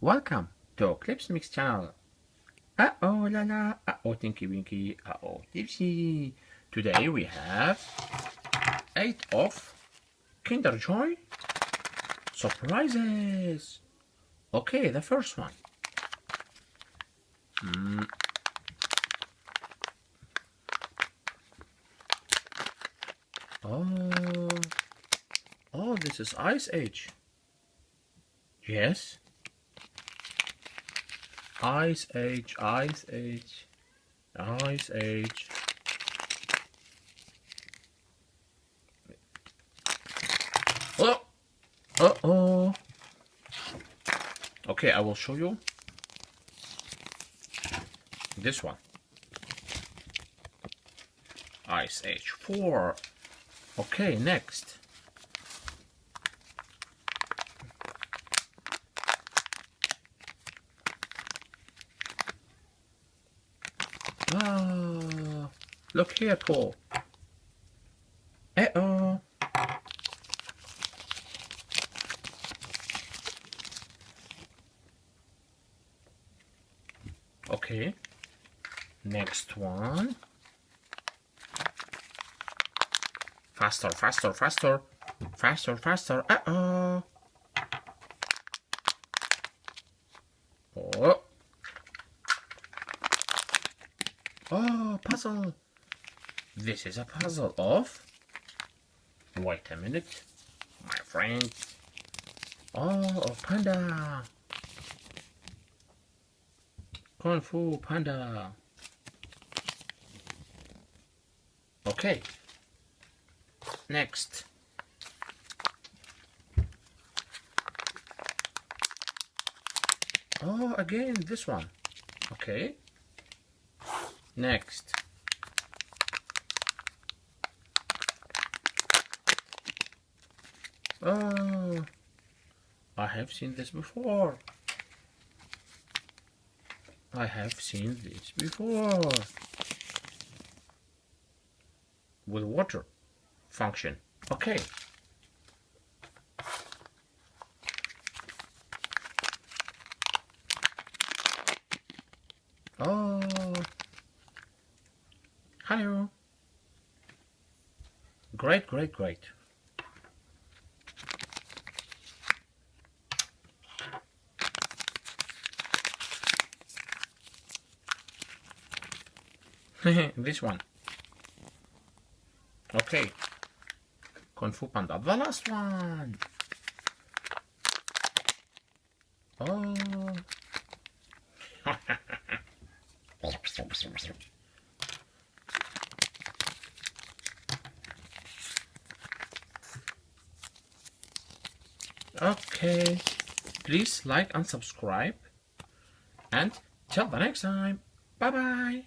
Welcome to Clipsmixxx channel. Uh-oh la la, uh-oh tinky winky, uh-oh tipsy. Today we have 8 of Kinder Joy surprises. Okay, the first one. Oh, this is Ice Age. Yes. Ice Age, Ice Age, Ice Age. Oh! Uh-oh! Okay, I will show you this one. Ice Age 4. Okay, next. Ah, look here, Paul. Uh-oh. Okay. Next one. Faster, faster, faster. Faster, faster. Uh-oh. Oh. Oh, puzzle. This is a puzzle of... Wait a minute, my friend. Oh, of Panda. Kung Fu Panda. Okay. Next. Oh, again, this one. Okay. Next. Oh, I have seen this before. I have seen this before. With water function. Okay. Oh. Hello. Great, great, great. This one. Okay. Kung Fu Panda. The last one. Oh. Okay. Please like and subscribe. And till the next time. Bye bye.